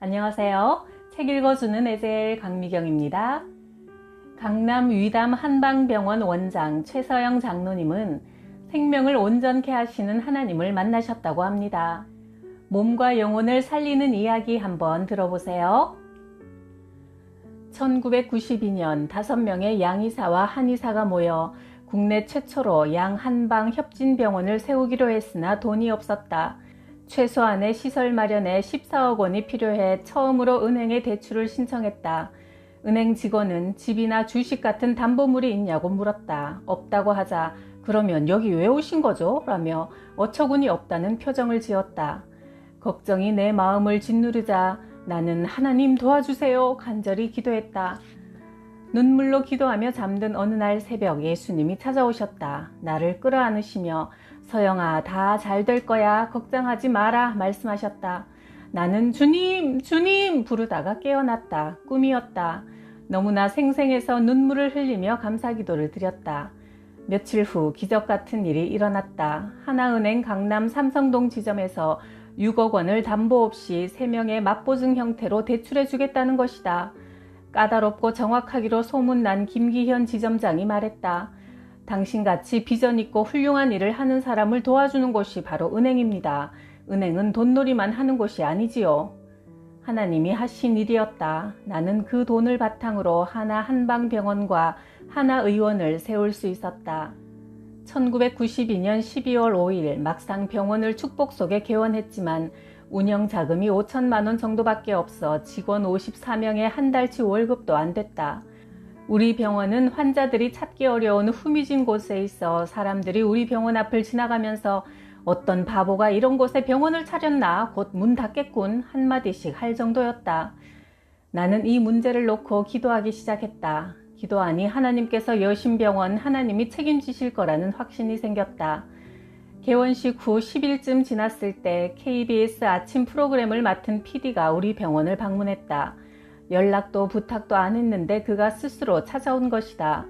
안녕하세요. 책 읽어주는 에젤 강미경입니다. 강남 위담 한방병원 원장 최서영 장로님은 생명을 온전케 하시는 하나님을 만나셨다고 합니다. 몸과 영혼을 살리는 이야기 한번 들어보세요. 1992년 5명의 양의사와 한의사가 모여 국내 최초로 양한방협진병원을 세우기로 했으나 돈이 없었다. 최소한의 시설 마련에 14억 원이 필요해 처음으로 은행에 대출을 신청했다. 은행 직원은 집이나 주식 같은 담보물이 있냐고 물었다. 없다고 하자 그러면 여기 왜 오신 거죠? 라며 어처구니 없다는 표정을 지었다. 걱정이 내 마음을 짓누르자 나는 하나님 도와주세요 간절히 기도했다. 눈물로 기도하며 잠든 어느 날 새벽 예수님이 찾아오셨다. 나를 끌어안으시며 서영아 다 잘 될 거야 걱정하지 마라 말씀하셨다. 나는 주님 주님 부르다가 깨어났다. 꿈이었다. 너무나 생생해서 눈물을 흘리며 감사기도를 드렸다. 며칠 후 기적 같은 일이 일어났다. 하나은행 강남 삼성동 지점에서 6억 원을 담보 없이 3명의 맞보증 형태로 대출해 주겠다는 것이다. 까다롭고 정확하기로 소문난 김기현 지점장이 말했다. 당신같이 비전 있고 훌륭한 일을 하는 사람을 도와주는 곳이 바로 은행입니다. 은행은 돈놀이만 하는 곳이 아니지요. 하나님이 하신 일이었다. 나는 그 돈을 바탕으로 하나 한방병원과 하나 의원을 세울 수 있었다. 1992년 12월 5일 막상 병원을 축복 속에 개원했지만 운영 자금이 5천만 원 정도밖에 없어 직원 54명의 한 달치 월급도 안 됐다. 우리 병원은 환자들이 찾기 어려운 후미진 곳에 있어 사람들이 우리 병원 앞을 지나가면서 어떤 바보가 이런 곳에 병원을 차렸나 곧 문 닫겠군 한마디씩 할 정도였다. 나는 이 문제를 놓고 기도하기 시작했다. 기도하니 하나님께서 여신 병원 하나님이 책임지실 거라는 확신이 생겼다. 개원식 후 10일쯤 지났을 때 KBS 아침 프로그램을 맡은 PD가 우리 병원을 방문했다. 연락도 부탁도 안 했는데 그가 스스로 찾아온 것이다.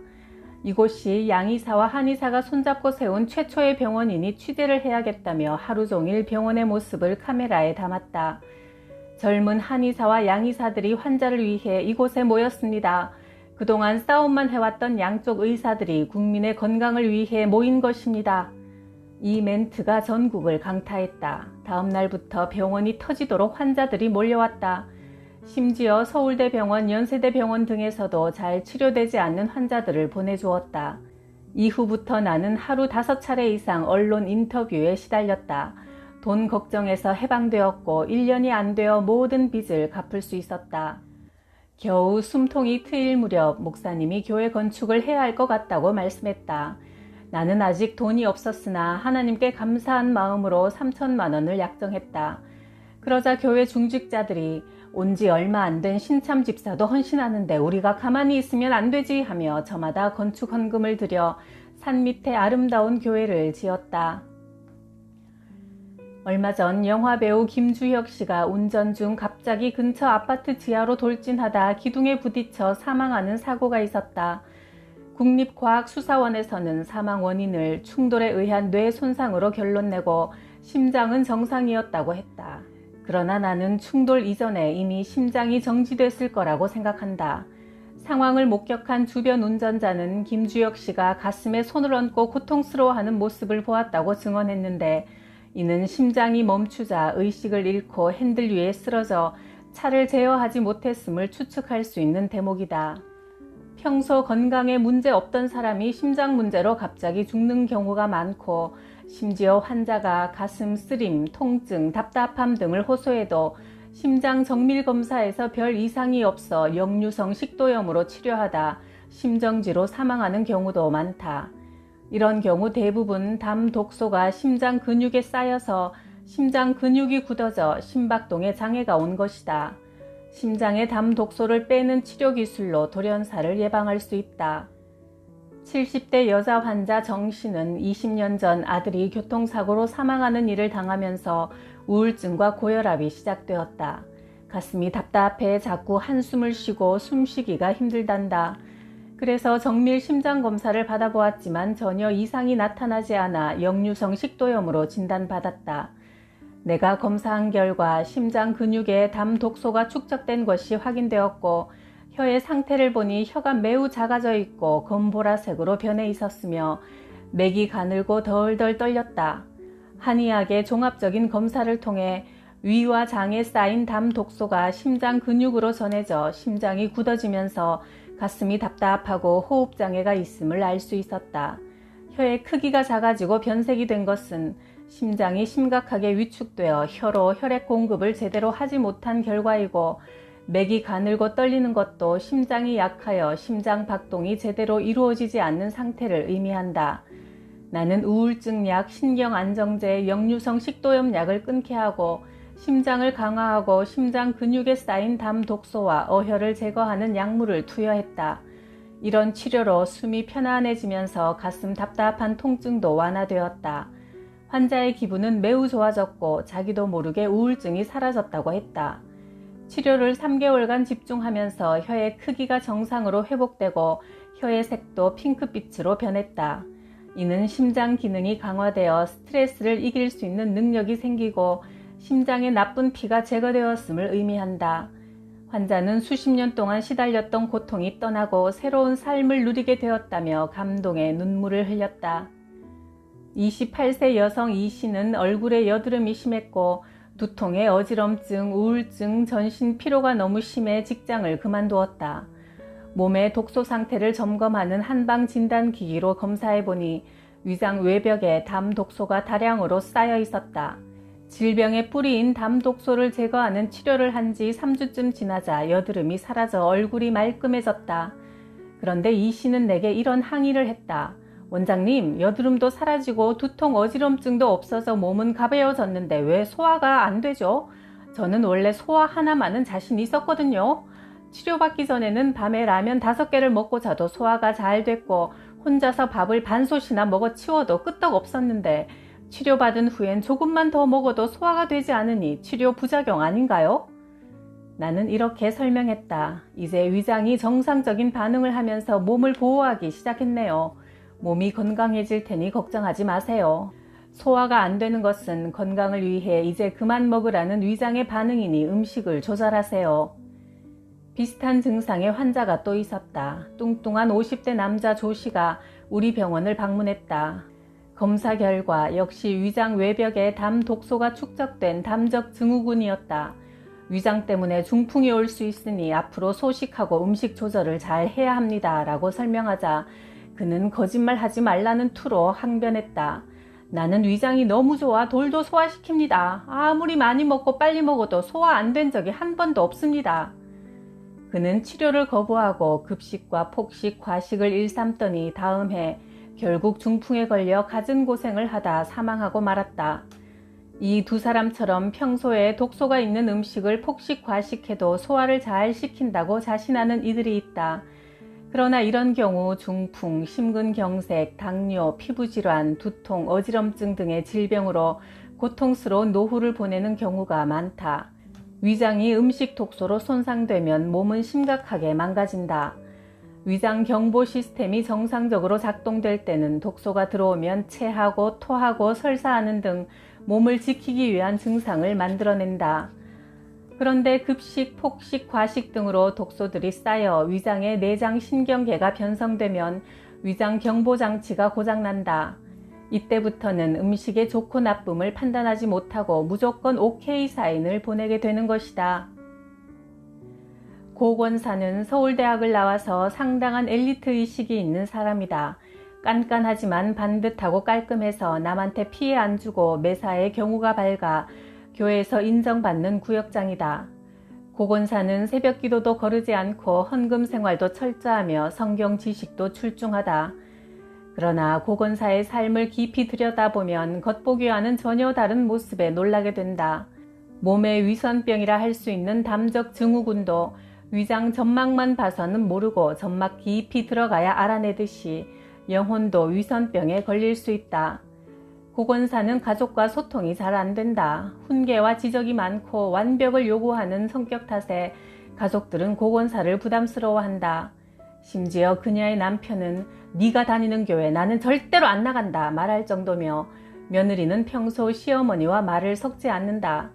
이곳이 양의사와 한의사가 손잡고 세운 최초의 병원이니 취재를 해야겠다며 하루 종일 병원의 모습을 카메라에 담았다. 젊은 한의사와 양의사들이 환자를 위해 이곳에 모였습니다. 그동안 싸움만 해왔던 양쪽 의사들이 국민의 건강을 위해 모인 것입니다. 이 멘트가 전국을 강타했다. 다음 날부터 병원이 터지도록 환자들이 몰려왔다. 심지어 서울대병원, 연세대병원 등에서도 잘 치료되지 않는 환자들을 보내주었다. 이후부터 나는 하루 5차례 이상 언론 인터뷰에 시달렸다. 돈 걱정에서 해방되었고 1년이 안 되어 모든 빚을 갚을 수 있었다. 겨우 숨통이 트일 무렵 목사님이 교회 건축을 해야 할 것 같다고 말씀했다. 나는 아직 돈이 없었으나 하나님께 감사한 마음으로 3천만 원을 약정했다. 그러자 교회 중직자들이 온 지 얼마 안 된 신참 집사도 헌신하는데 우리가 가만히 있으면 안 되지 하며 저마다 건축 헌금을 들여 산 밑에 아름다운 교회를 지었다. 얼마 전 영화배우 김주혁 씨가 운전 중 갑자기 근처 아파트 지하로 돌진하다 기둥에 부딪혀 사망하는 사고가 있었다. 국립과학수사원에서는 사망 원인을 충돌에 의한 뇌 손상으로 결론 내고 심장은 정상이었다고 했다. 그러나 나는 충돌 이전에 이미 심장이 정지됐을 거라고 생각한다. 상황을 목격한 주변 운전자는 김주혁 씨가 가슴에 손을 얹고 고통스러워하는 모습을 보았다고 증언했는데 이는 심장이 멈추자 의식을 잃고 핸들 위에 쓰러져 차를 제어하지 못했음을 추측할 수 있는 대목이다. 평소 건강에 문제 없던 사람이 심장 문제로 갑자기 죽는 경우가 많고 심지어 환자가 가슴 쓰림, 통증, 답답함 등을 호소해도 심장 정밀 검사에서 별 이상이 없어 역류성 식도염으로 치료하다 심정지로 사망하는 경우도 많다. 이런 경우 대부분 담 독소가 심장 근육에 쌓여서 심장 근육이 굳어져 심박동에 장애가 온 것이다. 심장의 담 독소를 빼는 치료 기술로 돌연사를 예방할 수 있다. 70대 여자 환자 정 씨는 20년 전 아들이 교통사고로 사망하는 일을 당하면서 우울증과 고혈압이 시작되었다. 가슴이 답답해 자꾸 한숨을 쉬고 숨쉬기가 힘들단다. 그래서 정밀 심장검사를 받아보았지만 전혀 이상이 나타나지 않아 역류성 식도염으로 진단받았다. 내가 검사한 결과 심장 근육에 담 독소가 축적된 것이 확인되었고 혀의 상태를 보니 혀가 매우 작아져 있고 검보라색으로 변해 있었으며 맥이 가늘고 덜덜 떨렸다. 한의학의 종합적인 검사를 통해 위와 장에 쌓인 담 독소가 심장 근육으로 전해져 심장이 굳어지면서 가슴이 답답하고 호흡장애가 있음을 알 수 있었다. 혀의 크기가 작아지고 변색이 된 것은 심장이 심각하게 위축되어 혀로 혈액 공급을 제대로 하지 못한 결과이고 맥이 가늘고 떨리는 것도 심장이 약하여 심장 박동이 제대로 이루어지지 않는 상태를 의미한다. 나는 우울증 약, 신경안정제, 역류성 식도염 약을 끊게 하고 심장을 강화하고 심장 근육에 쌓인 담 독소와 어혈을 제거하는 약물을 투여했다. 이런 치료로 숨이 편안해지면서 가슴 답답한 통증도 완화되었다. 환자의 기분은 매우 좋아졌고 자기도 모르게 우울증이 사라졌다고 했다. 치료를 3개월간 집중하면서 혀의 크기가 정상으로 회복되고 혀의 색도 핑크빛으로 변했다. 이는 심장 기능이 강화되어 스트레스를 이길 수 있는 능력이 생기고 심장에 나쁜 피가 제거되었음을 의미한다. 환자는 수십 년 동안 시달렸던 고통이 떠나고 새로운 삶을 누리게 되었다며 감동의 눈물을 흘렸다. 28세 여성 이 씨는 얼굴에 여드름이 심했고 두통에 어지럼증, 우울증, 전신 피로가 너무 심해 직장을 그만두었다. 몸의 독소 상태를 점검하는 한방 진단기기로 검사해보니 위장 외벽에 담 독소가 다량으로 쌓여 있었다. 질병의 뿌리인 담 독소를 제거하는 치료를 한 지 3주쯤 지나자 여드름이 사라져 얼굴이 말끔해졌다. 그런데 이 씨는 내게 이런 항의를 했다. 원장님, 여드름도 사라지고 두통 어지럼증도 없어져 몸은 가벼워졌는데 왜 소화가 안 되죠? 저는 원래 소화 하나만은 자신 있었거든요. 치료받기 전에는 밤에 라면 5개를 먹고 자도 소화가 잘 됐고 혼자서 밥을 반솥이나 먹어 치워도 끄떡 없었는데 치료받은 후엔 조금만 더 먹어도 소화가 되지 않으니 치료 부작용 아닌가요? 나는 이렇게 설명했다. 이제 위장이 정상적인 반응을 하면서 몸을 보호하기 시작했네요. 몸이 건강해질 테니 걱정하지 마세요. 소화가 안 되는 것은 건강을 위해 이제 그만 먹으라는 위장의 반응이니 음식을 조절하세요. 비슷한 증상의 환자가 또 있었다. 뚱뚱한 50대 남자 조 씨가 우리 병원을 방문했다. 검사 결과 역시 위장 외벽에 담 독소가 축적된 담적 증후군이었다. 위장 때문에 중풍이 올 수 있으니 앞으로 소식하고 음식 조절을 잘 해야 합니다. 라고 설명하자 그는 거짓말하지 말라는 투로 항변했다. 나는 위장이 너무 좋아 돌도 소화시킵니다. 아무리 많이 먹고 빨리 먹어도 소화 안 된 적이 한 번도 없습니다. 그는 치료를 거부하고 급식과 폭식, 과식을 일삼더니 다음 해 결국 중풍에 걸려 갖은 고생을 하다 사망하고 말았다. 이 두 사람처럼 평소에 독소가 있는 음식을 폭식, 과식해도 소화를 잘 시킨다고 자신하는 이들이 있다. 그러나 이런 경우 중풍, 심근경색, 당뇨, 피부질환, 두통, 어지럼증 등의 질병으로 고통스러운 노후를 보내는 경우가 많다. 위장이 음식 독소로 손상되면 몸은 심각하게 망가진다. 위장 경보 시스템이 정상적으로 작동될 때는 독소가 들어오면 체하고 토하고 설사하는 등 몸을 지키기 위한 증상을 만들어낸다. 그런데 급식, 폭식, 과식 등으로 독소들이 쌓여 위장의 내장 신경계가 변성되면 위장 경보 장치가 고장난다. 이때부터는 음식의 좋고 나쁨을 판단하지 못하고 무조건 오케이 사인을 보내게 되는 것이다. 고 권사는 서울대학을 나와서 상당한 엘리트 의식이 있는 사람이다. 깐깐하지만 반듯하고 깔끔해서 남한테 피해 안 주고 매사에 경우가 밝아 교회에서 인정받는 구역장이다. 고 권사는 새벽 기도도 거르지 않고 헌금 생활도 철저하며 성경 지식도 출중하다. 그러나 고 권사의 삶을 깊이 들여다보면 겉보기와는 전혀 다른 모습에 놀라게 된다. 몸의 위선병이라 할 수 있는 담적 증후군도 위장 점막만 봐서는 모르고 점막 깊이 들어가야 알아내듯이 영혼도 위선병에 걸릴 수 있다. 고 권사는 가족과 소통이 잘 안 된다. 훈계와 지적이 많고 완벽을 요구하는 성격 탓에 가족들은 고 권사를 부담스러워한다. 심지어 그녀의 남편은 네가 다니는 교회 나는 절대로 안 나간다 말할 정도며 며느리는 평소 시어머니와 말을 섞지 않는다.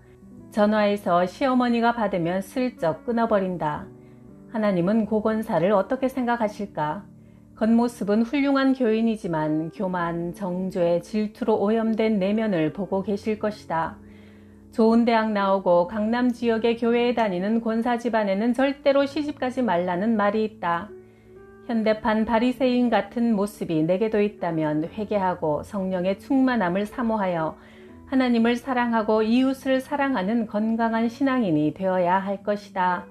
전화해서 시어머니가 받으면 슬쩍 끊어버린다. 하나님은 고건사를 어떻게 생각하실까? 겉모습은 훌륭한 교인이지만 교만, 정죄, 질투로 오염된 내면을 보고 계실 것이다. 좋은 대학 나오고 강남 지역의 교회에 다니는 권사 집안에는 절대로 시집가지 말라는 말이 있다. 현대판 바리새인 같은 모습이 내게도 있다면 회개하고 성령의 충만함을 사모하여 하나님을 사랑하고 이웃을 사랑하는 건강한 신앙인이 되어야 할 것이다.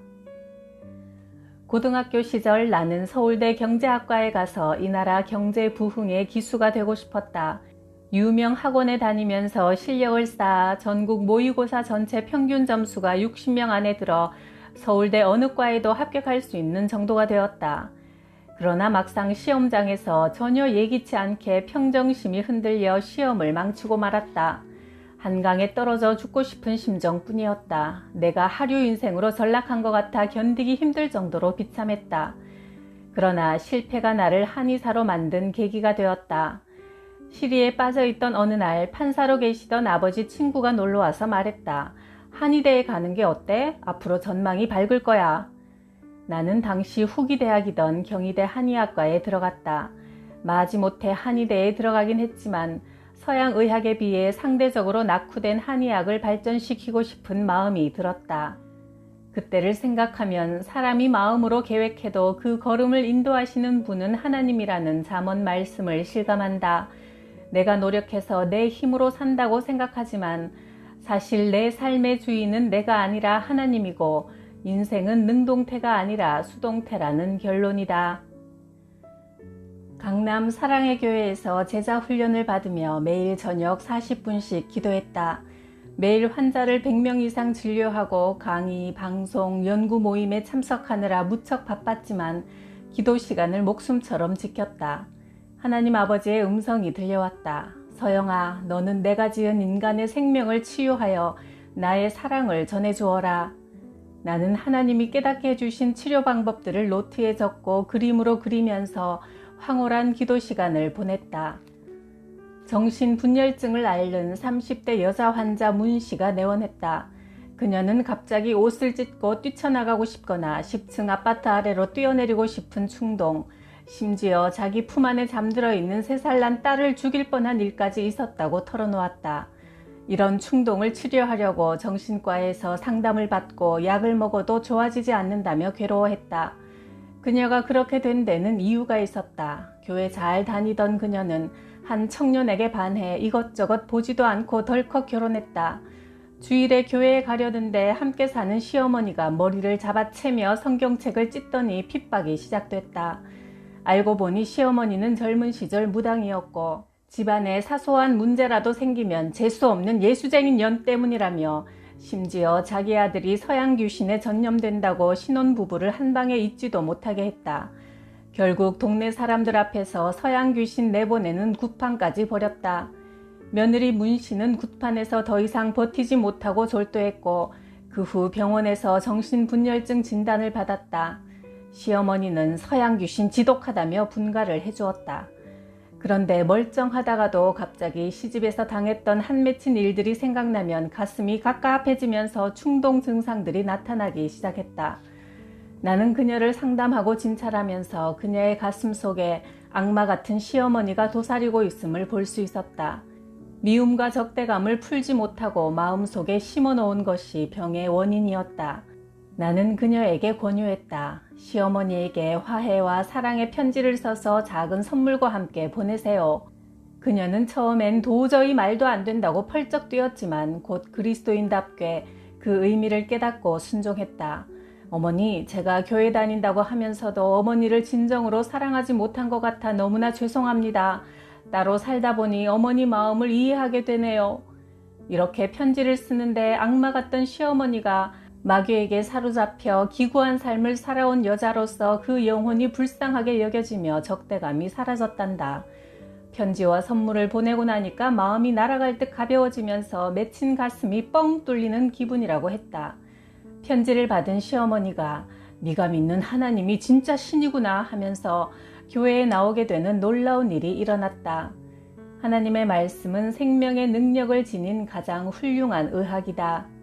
고등학교 시절 나는 서울대 경제학과에 가서 이 나라 경제 부흥의 기수가 되고 싶었다. 유명 학원에 다니면서 실력을 쌓아 전국 모의고사 전체 평균 점수가 60명 안에 들어 서울대 어느 과에도 합격할 수 있는 정도가 되었다. 그러나 막상 시험장에서 전혀 예기치 않게 평정심이 흔들려 시험을 망치고 말았다. 한강에 떨어져 죽고 싶은 심정뿐이었다. 내가 하류 인생으로 전락한 것 같아 견디기 힘들 정도로 비참했다. 그러나 실패가 나를 한의사로 만든 계기가 되었다. 시리에 빠져있던 어느 날 판사로 계시던 아버지 친구가 놀러와서 말했다. 한의대에 가는 게 어때? 앞으로 전망이 밝을 거야. 나는 당시 후기 대학이던 경희대 한의학과에 들어갔다. 마지못해 한의대에 들어가긴 했지만 서양의학에 비해 상대적으로 낙후된 한의학을 발전시키고 싶은 마음이 들었다. 그때를 생각하면 사람이 마음으로 계획해도 그 걸음을 인도하시는 분은 하나님이라는 잠언 말씀을 실감한다. 내가 노력해서 내 힘으로 산다고 생각하지만 사실 내 삶의 주인은 내가 아니라 하나님이고 인생은 능동태가 아니라 수동태라는 결론이다. 강남 사랑의 교회에서 제자 훈련을 받으며 매일 저녁 40분씩 기도했다. 매일 환자를 100명 이상 진료하고 강의, 방송, 연구 모임에 참석하느라 무척 바빴지만 기도 시간을 목숨처럼 지켰다. 하나님 아버지의 음성이 들려왔다. 서영아, 너는 내가 지은 인간의 생명을 치유하여 나의 사랑을 전해주어라. 나는 하나님이 깨닫게 해주신 치료 방법들을 노트에 적고 그림으로 그리면서 황홀한 기도 시간을 보냈다. 정신분열증을 앓는 30대 여자 환자 문 씨가 내원했다. 그녀는 갑자기 옷을 찢고 뛰쳐나가고 싶거나 10층 아파트 아래로 뛰어내리고 싶은 충동, 심지어 자기 품 안에 잠들어 있는 3살 난 딸을 죽일 뻔한 일까지 있었다고 털어놓았다. 이런 충동을 치료하려고 정신과에서 상담을 받고 약을 먹어도 좋아지지 않는다며 괴로워했다. 그녀가 그렇게 된 데는 이유가 있었다. 교회 잘 다니던 그녀는 한 청년에게 반해 이것저것 보지도 않고 덜컥 결혼했다. 주일에 교회에 가려는데 함께 사는 시어머니가 머리를 잡아채며 성경책을 찢더니 핍박이 시작됐다. 알고 보니 시어머니는 젊은 시절 무당이었고 집안에 사소한 문제라도 생기면 재수없는 예수쟁이 년 때문이라며 심지어 자기 아들이 서양 귀신에 전념된다고 신혼부부를 한 방에 있지도 못하게 했다. 결국 동네 사람들 앞에서 서양 귀신 내보내는 굿판까지 벌였다. 며느리 문 씨는 굿판에서 더 이상 버티지 못하고 졸도했고 그 후 병원에서 정신분열증 진단을 받았다. 시어머니는 서양 귀신 지독하다며 분가를 해주었다. 그런데 멀쩡하다가도 갑자기 시집에서 당했던 한 맺힌 일들이 생각나면 가슴이 갑갑해지면서 충동 증상들이 나타나기 시작했다. 나는 그녀를 상담하고 진찰하면서 그녀의 가슴 속에 악마 같은 시어머니가 도사리고 있음을 볼 수 있었다. 미움과 적대감을 풀지 못하고 마음속에 심어놓은 것이 병의 원인이었다. 나는 그녀에게 권유했다. 시어머니에게 화해와 사랑의 편지를 써서 작은 선물과 함께 보내세요. 그녀는 처음엔 도저히 말도 안 된다고 펄쩍 뛰었지만 곧 그리스도인답게 그 의미를 깨닫고 순종했다. 어머니, 제가 교회 다닌다고 하면서도 어머니를 진정으로 사랑하지 못한 것 같아 너무나 죄송합니다. 따로 살다 보니 어머니 마음을 이해하게 되네요. 이렇게 편지를 쓰는데 악마 같던 시어머니가 마귀에게 사로잡혀 기구한 삶을 살아온 여자로서 그 영혼이 불쌍하게 여겨지며 적대감이 사라졌단다. 편지와 선물을 보내고 나니까 마음이 날아갈 듯 가벼워지면서 맺힌 가슴이 뻥 뚫리는 기분이라고 했다. 편지를 받은 시어머니가 네가 믿는 하나님이 진짜 신이구나 하면서 교회에 나오게 되는 놀라운 일이 일어났다. 하나님의 말씀은 생명의 능력을 지닌 가장 훌륭한 의학이다.